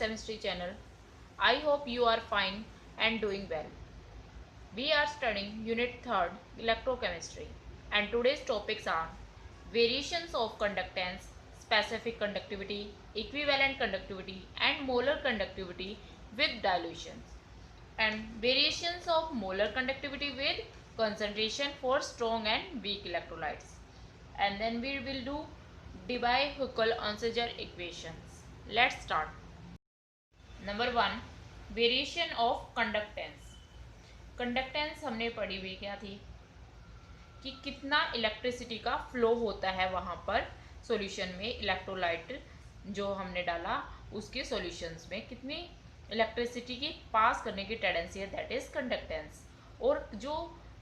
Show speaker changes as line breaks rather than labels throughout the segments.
Chemistry channel. I hope you are fine and doing well. We are studying Unit 3rd Electrochemistry and today's topics are variations of conductance, specific conductivity, equivalent conductivity and molar conductivity with dilutions, and variations of molar conductivity with concentration for strong and weak electrolytes. And then we will do Debye-Huckel-Onsager equations. Let's start. Number 1, variation of conductance. Conductance हमने पढ़ी हुई क्या थी कि कितना electricity का flow होता है वहाँ पर सॉल्यूशन में, इलेक्ट्रोलाइट जो हमने डाला उसके सॉल्यूशंस में कितनी इलेक्ट्रिसिटी की पास करने की टेंडेंसी है, दैट इज कंडक्टेंस. और जो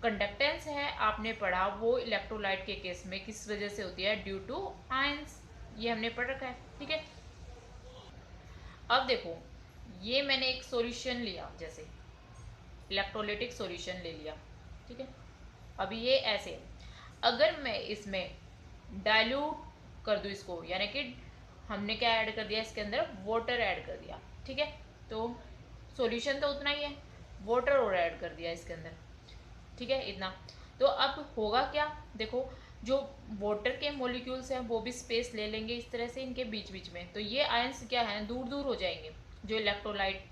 कंडक्टेंस है आपने पढ़ा वो इलेक्ट्रोलाइट के केस में किस वजह से होती है, ड्यू टू आयंस. ये हमने पढ़ रखा है. ठीक है, अब देखो ये मैंने एक सॉल्यूशन लिया, जैसे इलेक्ट्रोलिटिक सॉल्यूशन ले लिया. ठीक है, अभी ये ऐसे अगर मैं इसमें डाइल्यूट कर दूँ इसको, यानी कि हमने क्या ऐड कर दिया इसके अंदर, वाटर ऐड कर दिया. ठीक है, तो सॉल्यूशन तो उतना ही है, वाटर और ऐड कर दिया इसके अंदर. ठीक है, इतना. तो अब होगा क्या, देखो जो वाटर के मॉलिक्यूल्स हैं वो भी स्पेस ले लेंगे इस तरह से इनके बीच बीच में, तो ये आयंस क्या है, दूर दूर हो जाएंगे. जो इलेक्ट्रोलाइट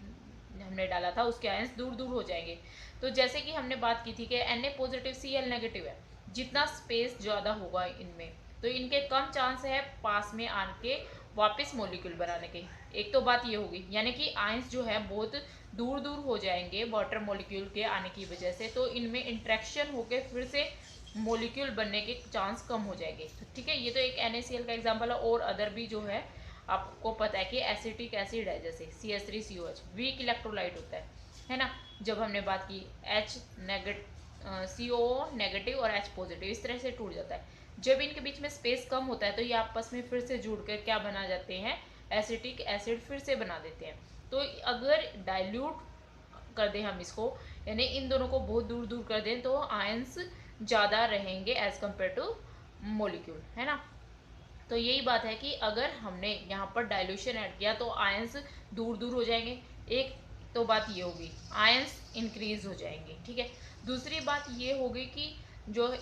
हमने डाला था उसके आयंस दूर दूर हो जाएंगे. तो जैसे कि हमने बात की थी कि Na पॉजिटिव Cl नेगेटिव है, जितना स्पेस ज़्यादा होगा इनमें तो इनके कम चांस है पास में आके वापस मॉलिक्यूल बनाने के. एक तो बात ये होगी, यानी कि आयंस जो है बहुत दूर दूर हो जाएंगे वाटर मॉलिक्यूल के आने की वजह से, तो इनमें इंट्रैक्शन होके फिर से मॉलिक्यूल बनने के चांस कम हो जाएंगे. तो ठीक है, ये तो एक NaCl का एग्जांपल है. और अदर भी जो है आपको पता है कि एसिटिक एसिड है, जैसे CH3COH वीक इलेक्ट्रोलाइट होता है ना. जब हमने बात की H CO नेगेटिव और H पॉजिटिव इस तरह से टूट जाता है. जब इनके बीच में स्पेस कम होता है तो ये आपस में फिर से जुड़कर क्या बना जाते हैं, एसिटिक एसिड फिर से बना देते हैं. तो अगर डाइल्यूट कर दें हम इसको, यानी इन दोनों को बहुत दूर दूर कर दें, तो आयंस ज़्यादा रहेंगे एज कम्पेयर टू मोलिक्यूल, है ना. तो यही बात है कि अगर हमने यहाँ पर डाइल्यूशन ऐड किया तो आयंस दूर दूर हो जाएंगे. एक तो बात ये होगी, आयंस इंक्रीज हो जाएंगे. ठीक है, दूसरी बात ये होगी कि जो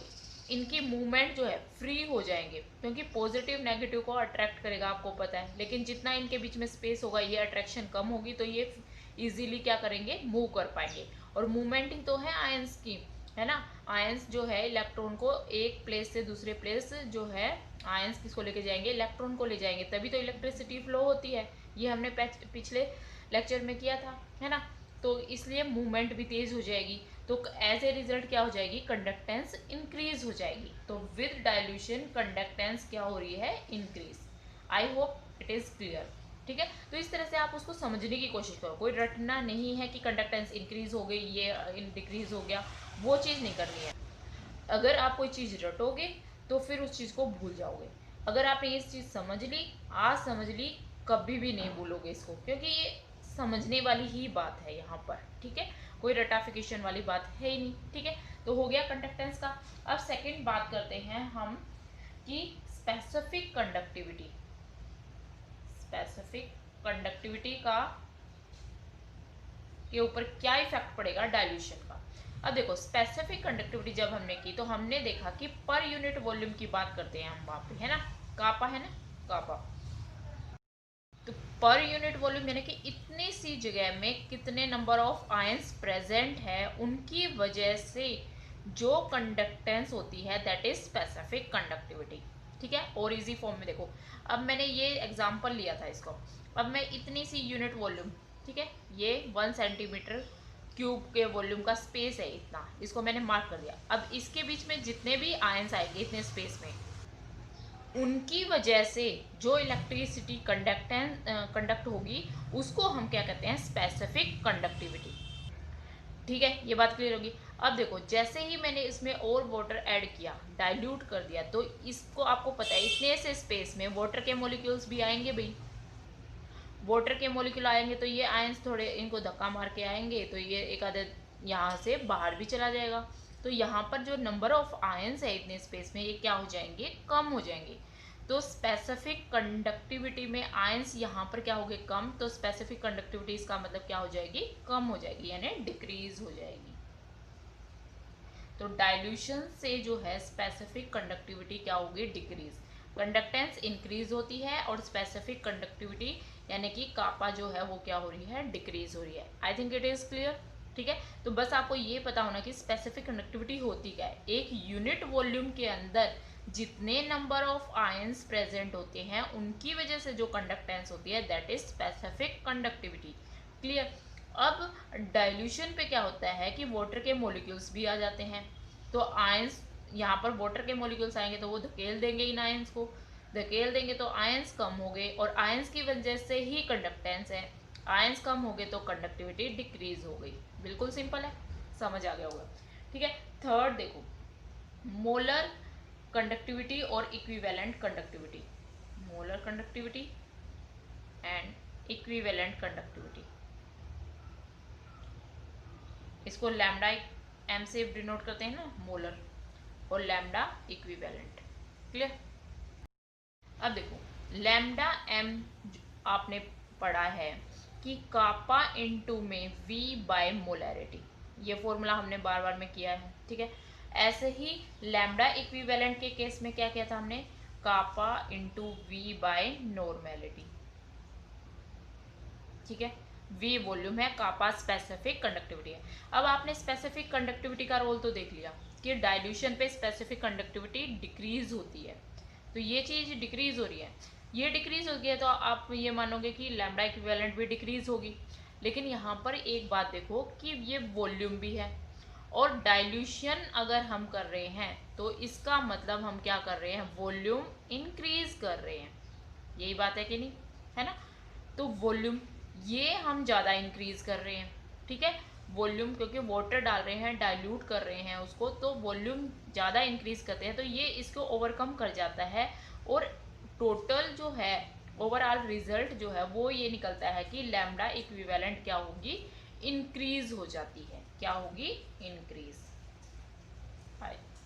इनकी मूवमेंट जो है फ्री हो जाएंगे, क्योंकि पॉजिटिव नेगेटिव को अट्रैक्ट करेगा आपको पता है, लेकिन जितना इनके बीच में स्पेस होगा ये अट्रैक्शन कम होगी, तो ये इजीली क्या करेंगे, मूव कर पाएंगे. और मूवमेंट ही तो है आयंस की, है ना. आयंस जो है इलेक्ट्रॉन को एक प्लेस से दूसरे प्लेस जो है आयंस किसको लेके जाएंगे, इलेक्ट्रॉन को ले जाएंगे, तभी तो इलेक्ट्रिसिटी फ्लो होती है. ये हमने पिछले लेक्चर में किया था, है ना. तो इसलिए मूवमेंट भी तेज हो जाएगी, तो एज ए रिजल्ट क्या हो जाएगी, कंडक्टेंस इंक्रीज हो जाएगी. तो विद डाइल्यूशन कंडक्टेंस क्या हो रही है, increase. I hope it is clear. ठीक है, तो इस तरह से आप उसको समझने की कोशिश करो. कोई रटना नहीं है कि कंडक्टेंस इंक्रीज हो गई ये डिक्रीज हो गया, वो चीज़ नहीं करनी है. अगर आप कोई चीज़ रटोगे तो फिर उस चीज़ को भूल जाओगे. अगर आपने ये चीज़ समझ ली, आज समझ ली, कभी भी नहीं भूलोगे इसको, क्योंकि ये समझने वाली ही बात है यहाँ पर. ठीक है, कोई रटाफिकेशन वाली बात है ही नहीं. ठीक है, तो हो गया कंडक्टेंस का. अब सेकंड बात करते हैं हम कि स्पेसिफिक कंडक्टिविटी. स्पेसिफिक कंडक्टिविटी का के ऊपर क्या इफेक्ट पड़ेगा डाइल्यूशन का. अब देखो स्पेसिफिक कंडक्टिविटी जब हमने की तो हमने देखा कि पर यूनिट वॉल्यूम की बात करते हैं हम वहाँ पे, है ना. कापा है ना, कापा. तो पर यूनिट वॉल्यूम यानी कि इतनी सी जगह में कितने नंबर ऑफ आयंस प्रेजेंट है, उनकी वजह से जो कंडक्टेंस होती है दैट इज स्पेसिफिक कंडक्टिविटी. ठीक है, और इजी फॉर्म में देखो, अब मैंने ये एग्जांपल लिया था इसको. अब मैं इतनी सी यूनिट वॉल्यूम, ठीक है, ये 1 सेंटीमीटर क्यूब के वॉल्यूम का स्पेस है इतना, इसको मैंने मार्क कर दिया. अब इसके बीच में जितने भी आयंस आएंगे इतने स्पेस में, उनकी वजह से जो इलेक्ट्रिसिटी कंडक्ट होगी उसको हम क्या कहते हैं, स्पेसिफिक कंडक्टिविटी. ठीक है, ये बात क्लियर होगी. अब देखो जैसे ही मैंने इसमें और वाटर ऐड किया, डाइल्यूट कर दिया, तो इसको आपको पता है इतने से स्पेस में वाटर के मॉलिक्यूल्स भी आएंगे भाई. वाटर के मॉलिक्यूल आएंगे तो ये आयंस थोड़े इनको धक्का मार के आएंगे, तो ये एक आधे यहाँ से बाहर भी चला जाएगा. तो यहाँ पर जो नंबर ऑफ आयंस है इतने स्पेस में ये क्या हो जाएंगे, कम हो जाएंगे. तो स्पेसिफिक कंडक्टिविटी में आयंस यहाँ पर क्या हो गए, कम, तो स्पेसिफिक कंडक्टिविटी इसका मतलब क्या हो जाएगी, कम हो जाएगी, यानी डिक्रीज हो जाएगी। तो डाइल्यूशन से जो है स्पेसिफिक कंडक्टिविटी क्या होगी, डिक्रीज, कंडक्टेंस इंक्रीज होती है और स्पेसिफिक कंडक्टिविटी यानी कि कापा जो है वो क्या हो रही है, डिक्रीज हो रही है। I think it is clear. ठीक है, तो बस आपको ये पता होना कि स्पेसिफिक कंडक्टिविटी होती क्या है। एक यूनिट वॉल्यूम के अंदर जितने नंबर ऑफ आयंस प्रेजेंट होते हैं उनकी वजह से जो कंडक्टेंस होती है that is specific conductivity. Clear. अब डाइल्यूशन पे क्या होता है कि वाटर के मॉलिक्यूल्स भी आ जाते हैं, तो आयंस यहाँ पर वाटर के मॉलिक्यूल्स आएंगे तो वो धकेल देंगे इन आयंस को, धकेल देंगे तो आयंस कम हो गए और आयंस की वजह से ही कंडक्टेंस है, आयंस कम हो गए तो कंडक्टिविटी डिक्रीज हो गई। बिल्कुल सिंपल है, समझ आ गया होगा। ठीक है, थर्ड देखो, मोलर कंडक्टिविटी और equivalent conductivity, molar conductivity and equivalent conductivity, इसको लैम्डा एम से डिनोट करते हैं ना, मोलर, और लैम्डा इक्विवेलेंट। क्लियर। अब देखो लैम्डा एम आपने पढ़ा है कि कापा इनटू में v बाय मोलैरिटी, ये फॉर्मूला हमने बार बार में किया है। ठीक है, ऐसे ही लैम्डा इक्विवेलेंट के केस में क्या किया था हमने, कापा इनटू v बाय नॉर्मेलिटी। ठीक है, v वॉल्यूम है, कापा स्पेसिफिक कंडक्टिविटी है। अब आपने स्पेसिफिक कंडक्टिविटी का रोल तो देख लिया कि डाइल्यूशन पे स्पेसिफिक कंडक्टिविटी डिक्रीज होती है, तो ये चीज डिक्रीज हो रही है, ये डिक्रीज हो गई है तो आप ये मानोगे कि लैम्डा इक्विवेलेंट भी डिक्रीज होगी। लेकिन यहाँ पर एक बात देखो कि ये वॉल्यूम भी है और डाइल्यूशन अगर हम कर रहे हैं तो इसका मतलब हम क्या कर रहे हैं, वॉल्यूम इंक्रीज कर रहे हैं, यही बात है कि नहीं, है ना। तो वॉल्यूम ये हम ज़्यादा इंक्रीज कर रहे हैं। ठीक है, वॉल्यूम क्योंकि वाटर डाल रहे हैं, डाइल्यूट कर रहे हैं उसको, तो वॉल्यूम ज़्यादा इंक्रीज करते हैं तो ये इसको ओवरकम कर जाता है और टोटल जो है ओवरऑल रिजल्ट जो है वो ये निकलता है कि लैम्डा इक्विवेलेंट क्या होगी, इंक्रीज हो जाती है, क्या होगी, इंक्रीज।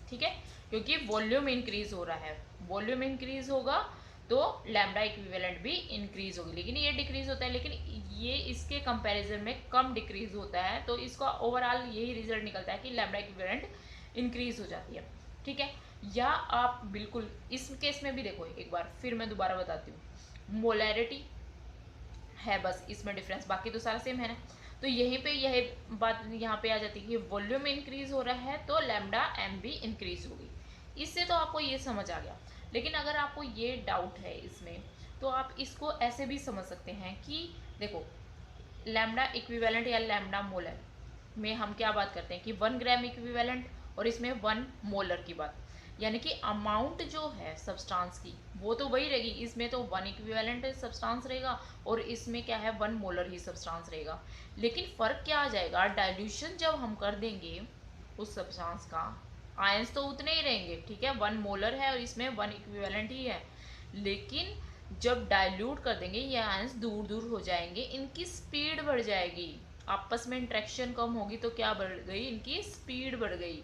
ठीक है, क्योंकि वॉल्यूम इंक्रीज हो रहा है, वॉल्यूम इंक्रीज होगा तो लैम्डा इक्विवेलेंट भी इंक्रीज होगी, लेकिन ये डिक्रीज होता है, लेकिन ये इसके कंपैरिजन में कम डिक्रीज होता है, तो इसका ओवरऑल यही रिजल्ट निकलता है कि लैम्डा इक्विवेलेंट इंक्रीज हो जाती है। ठीक है, या आप बिल्कुल इस केस में भी देखो, एक बार फिर मैं दोबारा बताती हूँ, मोलैरिटी है बस इसमें डिफरेंस, बाकी तो सारा सेम है ना। तो यहीं पे यह बात यहाँ पे आ जाती है कि वॉल्यूम इंक्रीज हो रहा है तो लैम्डा एम भी इंक्रीज होगी। इससे तो आपको ये समझ आ गया, लेकिन अगर आपको ये डाउट है इसमें तो आप इसको ऐसे भी समझ सकते हैं कि देखो लैम्डा इक्विवेलेंट या लैम्डा मोलर में हम क्या बात करते हैं कि 1 ग्राम इक्विवेलेंट और इसमें 1 मोलर की बात, यानी कि अमाउंट जो है सब्सटेंस की वो तो वही रहेगी, इसमें तो 1 इक्विवेलेंट सब्सटेंस रहेगा और इसमें क्या है 1 मोलर ही सब्सटेंस रहेगा। लेकिन फ़र्क क्या आ जाएगा, डाइल्यूशन जब हम कर देंगे उस सब्सटेंस का, आयंस तो उतने ही रहेंगे, ठीक है, 1 मोलर है और इसमें 1 इक्विवेलेंट ही है, लेकिन जब डाइल्यूट कर देंगे ये आयंस दूर दूर हो जाएंगे, इनकी स्पीड बढ़ जाएगी, आपस में इंट्रैक्शन कम होगी तो क्या बढ़ गई, इनकी स्पीड बढ़ गई।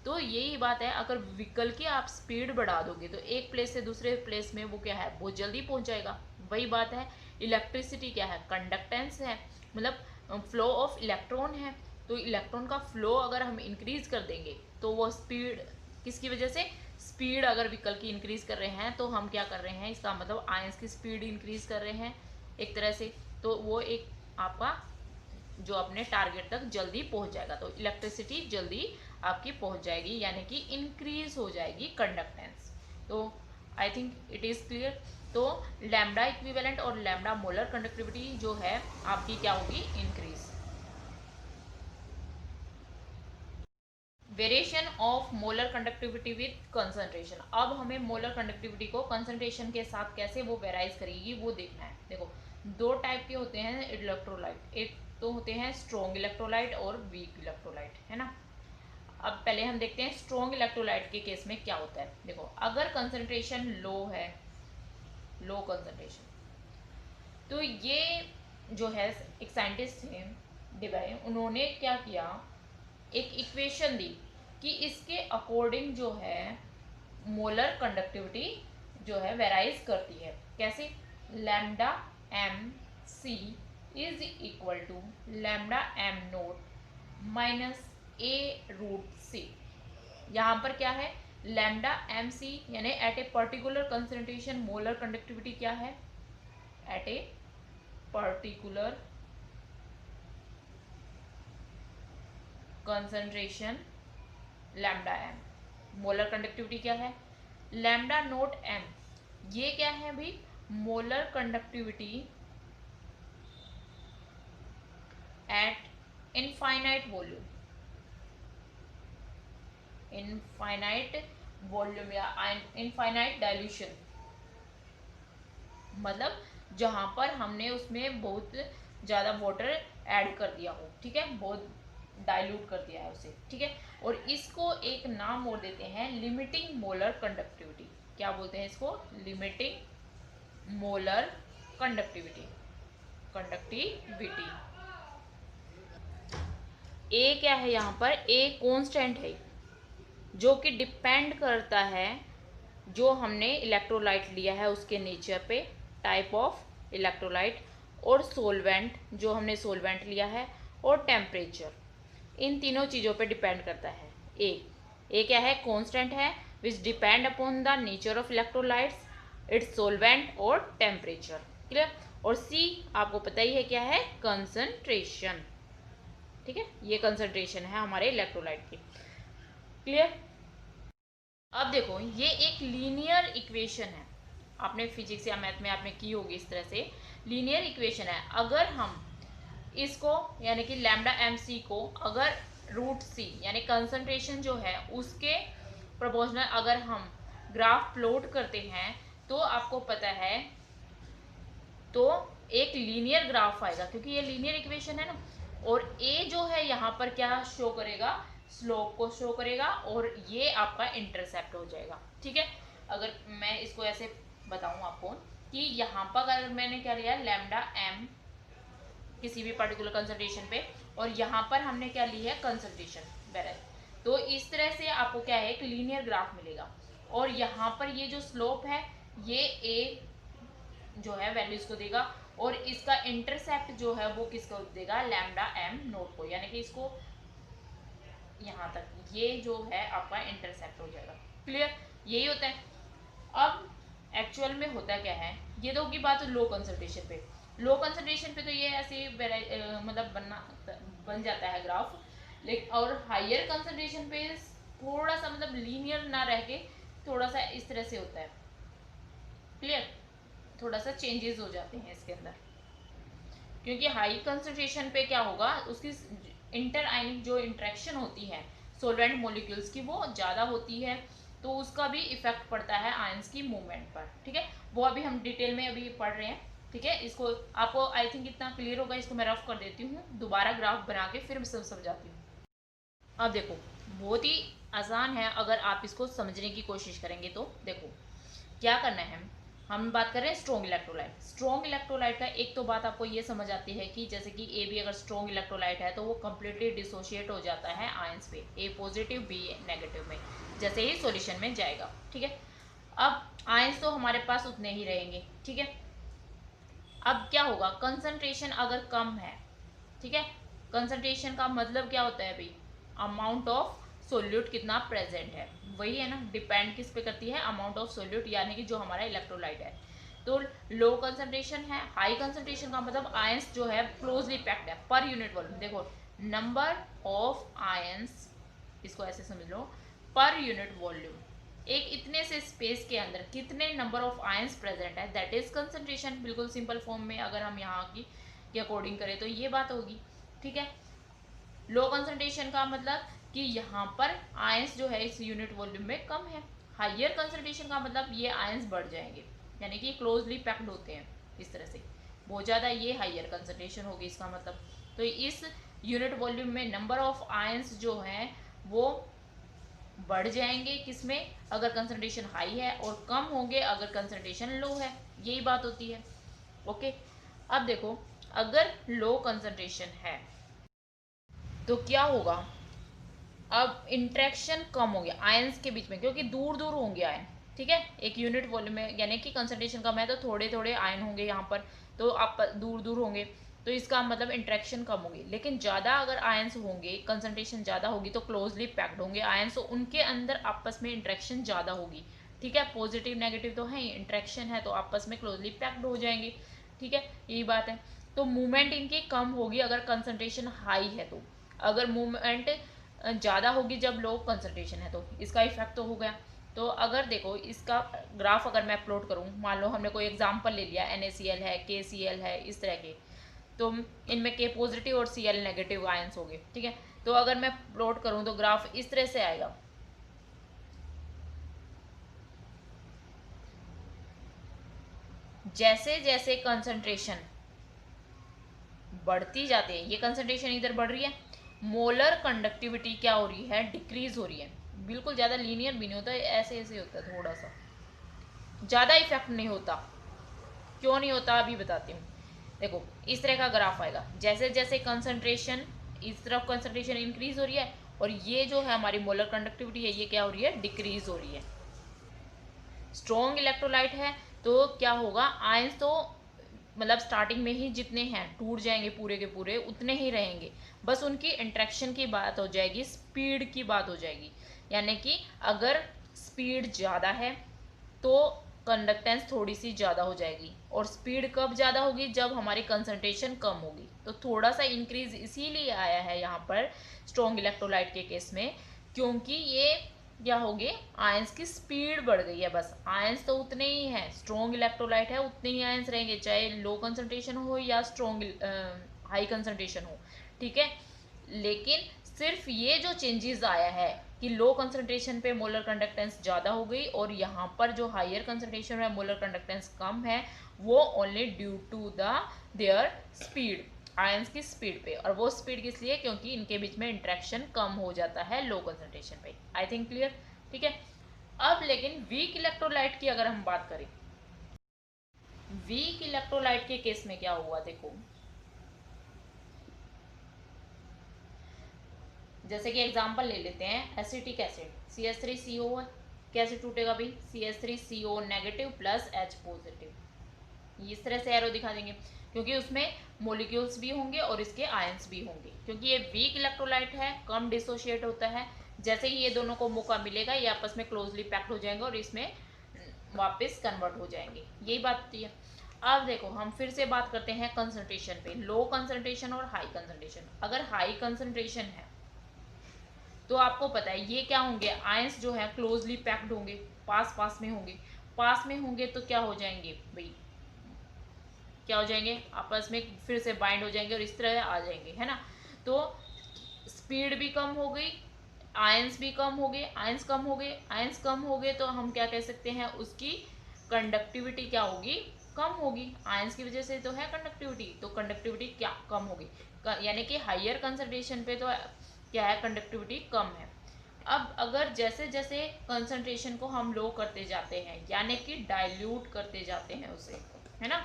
तो यही बात है, अगर व्हीकल की आप स्पीड बढ़ा दोगे तो एक प्लेस से दूसरे प्लेस में वो क्या है, बहुत जल्दी पहुंच जाएगा। वही बात है, इलेक्ट्रिसिटी क्या है, कंडक्टेंस है, मतलब फ्लो ऑफ इलेक्ट्रॉन है, तो इलेक्ट्रॉन का फ्लो अगर हम इंक्रीज कर देंगे तो वो स्पीड किसकी वजह से, स्पीड अगर व्हीकल की इंक्रीज कर रहे हैं तो हम क्या कर रहे हैं, इसका मतलब आयंस की स्पीड इंक्रीज कर रहे हैं एक तरह से, तो वो एक आपका जो अपने टारगेट तक जल्दी पहुंच जाएगा, तो इलेक्ट्रिसिटी जल्दी आपकी पहुंच जाएगी, यानी कि इंक्रीज हो जाएगी कंडक्टेंस। तो I think it is clear. तो लैम्डा इक्विवेलेंट और लैम्डा मोलर कंडक्टिविटी जो है आपकी क्या होगी, increase. Variation of molar conductivity with concentration, अब हमें मोलर कंडक्टिविटी को कंसंट्रेशन के साथ कैसे वो वेराइज करेगी वो देखना है। देखो दो टाइप के होते हैं इलेक्ट्रोलाइट, एक तो होते हैं स्ट्रॉन्ग इलेक्ट्रोलाइट और वीक इलेक्ट्रोलाइट, है ना। अब पहले हम देखते हैं स्ट्रॉन्ग इलेक्ट्रोलाइट के केस में क्या होता है। देखो अगर कंसंट्रेशन लो है, लो कंसंट्रेशन, तो ये जो है एक साइंटिस्ट थे डिबाई, उन्होंने क्या किया, एक इक्वेशन दी कि इसके अकॉर्डिंग जो है मोलर कंडक्टिविटी जो है वेराइज करती है। कैसे? Lambda M C is equal to lambda M naught minus A root C. यहाँ पर क्या है? लैम्डा एम सी यानी at a particular concentration molar conductivity क्या है? At a particular concentration lambda M, molar conductivity क्या है? लैम्डा नोट एम, ये क्या है अभी? Molar conductivity at infinite volume, infinite volume या इनफाइनाइट डाइल्यूशन, मतलब जहां पर हमने उसमें बहुत ज़्यादा वाटर ऐड कर दिया हो, ठीक है, बहुत डाइल्यूट कर दिया है उसे, ठीक है। और इसको एक नाम और देते हैं लिमिटिंग मोलर कंडक्टिविटी। क्या बोलते हैं इसको? Limiting molar conductivity, conductivity. A क्या है यहाँ पर? ए कांस्टेंट है जो कि डिपेंड करता है जो हमने इलेक्ट्रोलाइट लिया है उसके नेचर पे, टाइप ऑफ इलेक्ट्रोलाइट, और सोलवेंट जो हमने सोलवेंट लिया है, और टेम्परेचर। इन तीनों चीज़ों पे डिपेंड करता है ए क्या है? कांस्टेंट है विच depend upon the nature of electrolytes, it's solvent और टेम्परेचर। क्लियर? और सी आपको पता ही है क्या है? कंसंट्रेशन, ठीक है, ये कंसंट्रेशन है हमारे इलेक्ट्रोलाइट की। क्लियर? अब देखो ये एक लीनियर इक्वेशन है, आपने फिजिक्स या मैथ में आपने की होगी इस तरह से। लीनियर इक्वेशन है, अगर हम इसको यानी कि लैम्डा एम सी को अगर रूट सी यानी कंसंट्रेशन जो है उसके प्रोपोर्शनल अगर हम ग्राफ प्लॉट करते हैं तो आपको पता है तो एक लीनियर ग्राफ आएगा, क्योंकि ये लीनियर इक्वेशन है ना। और ए जो है यहाँ पर क्या शो करेगा? स्लोप को शो करेगा, और ये आपका इंटरसेप्ट हो जाएगा, ठीक है। अगर मैं इसको ऐसे बताऊं आपको कि यहाँ पर अगर मैंने क्या लिया, लैम्डा एम किसी भी पर्टिकुलर कंसंट्रेशन पे, और यहाँ पर हमने क्या ली है? कंसंट्रेशन बैलेंस, तो इस तरह से आपको क्या है? एक लीनियर ग्राफ मिलेगा। और यहाँ पर ये जो स्लोप है ये ए जो है वैल्यूज को देगा, और इसका इंटरसेप्ट जो है वो किसको देगा? लैम्डा एम नोट को, यानी कि इसको यहाँ तक ये जो है आपका इंटरसेप्ट हो जाएगा। क्लियर? यही होता है। अब एक्चुअल में होता क्या है, ये तो की बात लो कंसंट्रेशन पे। लो कंसंट्रेशन पे तो ये ऐसे मतलब बन जाता है ग्राफ, लेकिन और हायर कंसंट्रेशन पे थोड़ा सा मतलब लीनियर ना रह के थोड़ा सा इस तरह से होता है। क्लियर? थोड़ा सा चेंजेस हो जाते हैं इसके अंदर, क्योंकि हाई कंसंट्रेशन पे क्या होगा? उसकी इंटर आयनिक जो इंट्रैक्शन होती है सोलवेंट मॉलिक्यूल्स की वो ज़्यादा होती है, तो उसका भी इफेक्ट पड़ता है आयंस की मूवमेंट पर, ठीक है। वो अभी हम डिटेल में अभी पढ़ रहे हैं, ठीक है। इसको आपको आई थिंक इतना क्लियर होगा, इसको मैं रफ कर देती हूँ, दोबारा ग्राफ बना के फिर सब समझाती हूँ। अब देखो बहुत ही आसान है अगर आप इसको समझने की कोशिश करेंगे तो। देखो क्या करना है, हम बात कर रहे हैं स्ट्रॉन्ग इलेक्ट्रोलाइट। स्ट्रॉन्ग इलेक्ट्रोलाइट का एक तो बात आपको ये समझ आती है कि जैसे कि ए भी अगर स्ट्रॉन्ग इलेक्ट्रोलाइट है तो वो कम्प्लीटली डिसोशिएट हो जाता है आयंस पे, ए पॉजिटिव बी नेगेटिव में, जैसे ही सॉल्यूशन में जाएगा, ठीक है। अब आयंस तो हमारे पास उतने ही रहेंगे, ठीक है। अब क्या होगा? कंसंट्रेशन अगर कम है, ठीक है, कंसंट्रेशन का मतलब क्या होता है भाई? अमाउंट ऑफ सोल्यूट कितना प्रेजेंट है, वही है ना, डिपेंड किस पे करती है? अमाउंट ऑफ सोल्यूट, यानी कि जो हमारा इलेक्ट्रोलाइट है। तो लो कंसंट्रेशन है, हाई कंसंट्रेशन का मतलब आयंस जो है क्लोजली पैक्ड है पर यूनिट वॉल्यूम। देखो नंबर ऑफ आयंस, इसको ऐसे समझ लो, पर यूनिट वॉल्यूम, एक इतने से स्पेस के अंदर कितने नंबर ऑफ आयंस प्रेजेंट है, दैट इज कंसंट्रेशन। बिल्कुल सिंपल फॉर्म में अगर हम यहाँ की के अकॉर्डिंग करें तो ये बात होगी, ठीक है। लो कंसंट्रेशन का मतलब कि यहाँ पर आयंस जो है इस यूनिट वॉल्यूम में कम है। हाइयर कंसंट्रेशन का मतलब ये आयंस बढ़ जाएंगे, यानी कि क्लोजली पैक्ड होते हैं इस तरह से, बहुत ज़्यादा, ये हाइयर कंसंट्रेशन होगी इसका मतलब। तो इस यूनिट वॉल्यूम में नंबर ऑफ आयंस जो हैं वो बढ़ जाएंगे, किसमें? अगर कंसंट्रेशन हाई है, और कम होंगे अगर कंसंट्रेशन लो है, यही बात होती है। ओके, अब देखो अगर लो कंसंट्रेशन है तो क्या होगा? अब इंट्रैक्शन कम होंगे आयंस के बीच में, क्योंकि दूर दूर होंगे आयन, ठीक है, एक यूनिट वॉल्यूम में, यानी कि कंसंट्रेशन कम है तो थोड़े थोड़े आयन होंगे यहाँ पर, तो आप दूर दूर होंगे, तो इसका मतलब इंट्रैक्शन कम होगी। लेकिन ज़्यादा अगर आयंस होंगे, कंसंट्रेशन ज़्यादा होगी तो क्लोजली पैक्ड होंगे आयंस, तो उनके अंदर आपस में इंट्रैक्शन ज़्यादा होगी। ठीक है, पॉजिटिव नेगेटिव तो है ही, इंट्रैक्शन है तो आपस में क्लोजली पैक्ड हो जाएंगे। ठीक है, यही बात है। तो मूवमेंट इनकी कम होगी अगर कंसंट्रेशन हाई है, तो अगर मूवमेंट ज़्यादा होगी जब लो कंसंट्रेशन है, तो इसका इफेक्ट तो हो गया। तो अगर देखो इसका ग्राफ अगर मैं प्लॉट करूँ, मान लो हमने कोई एग्जांपल ले लिया, NaCl है, KCl है, इस तरह के, तो इनमें K पॉजिटिव और Cl नेगेटिव आयंस हो गए। ठीक है, तो अगर मैं प्लॉट करूँ तो ग्राफ इस तरह से आएगा। जैसे जैसे कंसंट्रेशन बढ़ती जाती है, ये कंसंट्रेशन इधर बढ़ रही है, मोलर कंडक्टिविटी क्या हो रही है, डिक्रीज हो रही है। बिल्कुल ज़्यादा लीनियर भी नहीं होता, ऐसे ऐसे होता है, थोड़ा सा ज़्यादा इफेक्ट नहीं होता। क्यों नहीं होता अभी बताती हूँ। देखो इस तरह का ग्राफ आएगा, जैसे जैसे कंसंट्रेशन, इस तरफ कंसंट्रेशन इंक्रीज हो रही है, और ये जो है हमारी मोलर कंडक्टिविटी है, ये क्या हो रही है, डिक्रीज हो रही है। स्ट्रॉन्ग इलेक्ट्रोलाइट है तो क्या होगा, आयंस तो मतलब स्टार्टिंग में ही जितने हैं टूट जाएंगे, पूरे के पूरे उतने ही रहेंगे, बस उनकी इंट्रैक्शन की बात हो जाएगी, स्पीड की बात हो जाएगी। यानी कि अगर स्पीड ज़्यादा है तो कंडक्टेंस थोड़ी सी ज़्यादा हो जाएगी, और स्पीड कब ज़्यादा होगी, जब हमारी कंसंट्रेशन कम होगी। तो थोड़ा सा इंक्रीज इसीलिए आया है यहाँ पर स्ट्रॉन्ग इलेक्ट्रोलाइट के केस में, क्योंकि ये क्या हो गए, आयंस की स्पीड बढ़ गई है। बस आयंस तो उतने ही हैं, स्ट्रॉन्ग इलेक्ट्रोलाइट है उतने ही आयंस रहेंगे, चाहे लो कंसंट्रेशन हो या स्ट्रॉन्ग हाई कंसंट्रेशन हो। ठीक है, लेकिन सिर्फ ये जो चेंजेस आया है कि लो कंसंट्रेशन पे मोलर कंडक्टेंस ज़्यादा हो गई, और यहाँ पर जो हायर कंसंट्रेशन है मोलर कंडक्टेंस कम है, वो only due to the their speed, ions की स्पीड पे। और वो स्पीड किस लिए, क्योंकि इनके बीच में इंट्रैक्शन कम हो जाता है लो कंसंट्रेशन पे। I think clear. ठीक है, अब लेकिन वीक इलेक्ट्रोलाइट की अगर हम बात करें, वीक इलेक्ट्रोलाइट के केस में क्या हुआ, देखो जैसे कि एग्जांपल ले लेते हैं, एसिटिक एसिड CH3CO है, कैसे टूटेगा भाई, CH3CO negative plus H positive, इस तरह से एरो दिखा देंगे, क्योंकि उसमें मोलिक्यूल्स भी होंगे और इसके आयंस भी होंगे, क्योंकि ये वीक इलेक्ट्रोलाइट है, कम डिसोशिएट होता है। जैसे ही ये दोनों को मौका मिलेगा ये आपस में क्लोजली पैक्ड हो जाएंगे और इसमें वापस कन्वर्ट हो जाएंगे, यही बात होती है। अब देखो हम फिर से बात करते हैं कंसंट्रेशन पे, लो कंसंट्रेशन और हाई कंसंट्रेशन। अगर हाई कंसंट्रेशन है तो आपको पता है ये क्या होंगे, आयंस जो है क्लोजली पैक्ड होंगे, पास पास में होंगे, पास में होंगे तो क्या हो जाएंगे भाई, क्या हो जाएंगे, आपस में फिर से बाइंड हो जाएंगे और इस तरह आ जाएंगे, है ना। तो स्पीड भी कम हो गई, आयंस भी कम हो गए, आयंस कम हो गए, आयंस कम हो गए, तो हम क्या कह सकते हैं, उसकी कंडक्टिविटी क्या होगी, कम होगी। आयंस की वजह से तो है कंडक्टिविटी, तो कंडक्टिविटी क्या कम होगी, यानी कि हायर कंसंट्रेशन पे तो क्या है, कंडक्टिविटी कम है। अब अगर जैसे जैसे कंसंट्रेशन को हम लो करते जाते हैं, यानी कि डाइल्यूट करते जाते हैं उसे, है ना,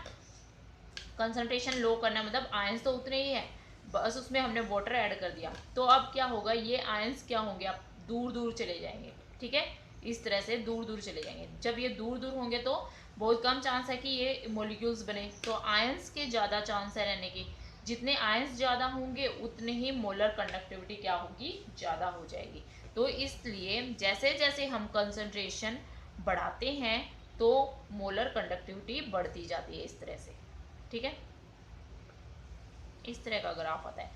कंसंट्रेशन लो करना मतलब आयंस तो उतने ही है, बस उसमें हमने वाटर ऐड कर दिया, तो अब क्या होगा, ये आयंस क्या होंगे, अब दूर दूर चले जाएंगे। ठीक है, इस तरह से दूर दूर चले जाएंगे। जब ये दूर दूर होंगे तो बहुत कम चांस है कि ये मॉलिक्यूल्स बने, तो आयंस के ज़्यादा चांस है रहने की। जितने आयंस ज़्यादा होंगे उतने ही मोलर कंडक्टिविटी क्या होगी, ज़्यादा हो जाएगी। तो इसलिए जैसे जैसे हम कंसंट्रेशन बढ़ाते हैं तो मोलर कंडक्टिविटी बढ़ती जाती है, इस तरह से। ठीक है, इस तरह का ग्राफ आता है।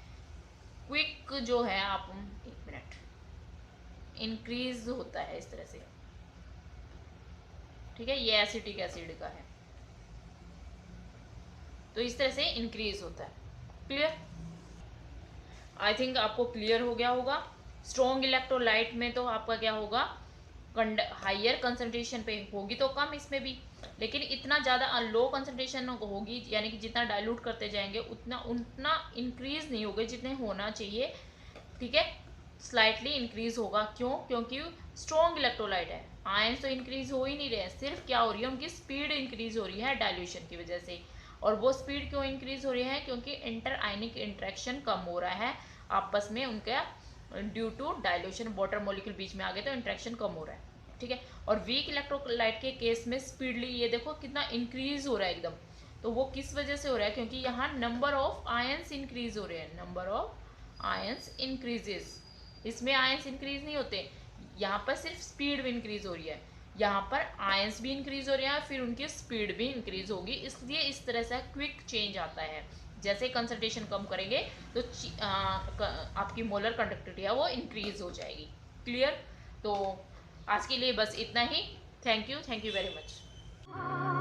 क्विक जो है, आप एक मिनट, इंक्रीज होता है इस तरह से। ठीक है, ये एसिटिक एसिड का है, तो इस तरह से इंक्रीज होता है। क्लियर, आई थिंक आपको क्लियर हो गया होगा। स्ट्रॉन्ग इलेक्ट्रोलाइट में तो आपका क्या होगा, हाइयर कंसंट्रेशन पे होगी तो कम इसमें भी, लेकिन इतना ज़्यादा लो कंसंट्रेशन होगी, यानी कि जितना डाइल्यूट करते जाएंगे उतना उतना इंक्रीज नहीं होगा जितने होना चाहिए। ठीक है, स्लाइटली इंक्रीज होगा, क्यों, क्योंकि स्ट्रॉन्ग इलेक्ट्रोलाइट है, आयंस तो इंक्रीज हो ही नहीं रहे हैं, सिर्फ क्या हो रही है, उनकी स्पीड इंक्रीज हो रही है डाइल्यूशन की वजह से। और वो स्पीड क्यों इंक्रीज हो रही है, क्योंकि इंटर आयनिक इंट्रैक्शन कम हो रहा है आपस में उनका, due to dilution, water molecule बीच में आ गए तो इंट्रैक्शन कम हो रहा है। ठीक है। और वीक इलेक्ट्रोलाइट के केस में स्पीडली ये देखो कितना इंक्रीज हो रहा है एकदम। तो वो किस वजह से हो रहा है, क्योंकि यहाँ नंबर ऑफ आयंस इंक्रीज हो रहे हैं, नंबर ऑफ आयंस इंक्रीजेस। इसमें आयंस इंक्रीज नहीं होते, यहाँ पर सिर्फ स्पीड इंक्रीज हो रही है। यहाँ पर आयंस भी इंक्रीज हो रहे हैं, फिर उनकी स्पीड भी इंक्रीज होगी, इसलिए इस तरह से क्विक चेंज आता है। जैसे कंसंट्रेशन कम करेंगे तो आपकी मोलर कंडक्टिविटी है वो इंक्रीज हो जाएगी। क्लियर। तो आज के लिए बस इतना ही। Thank you very much.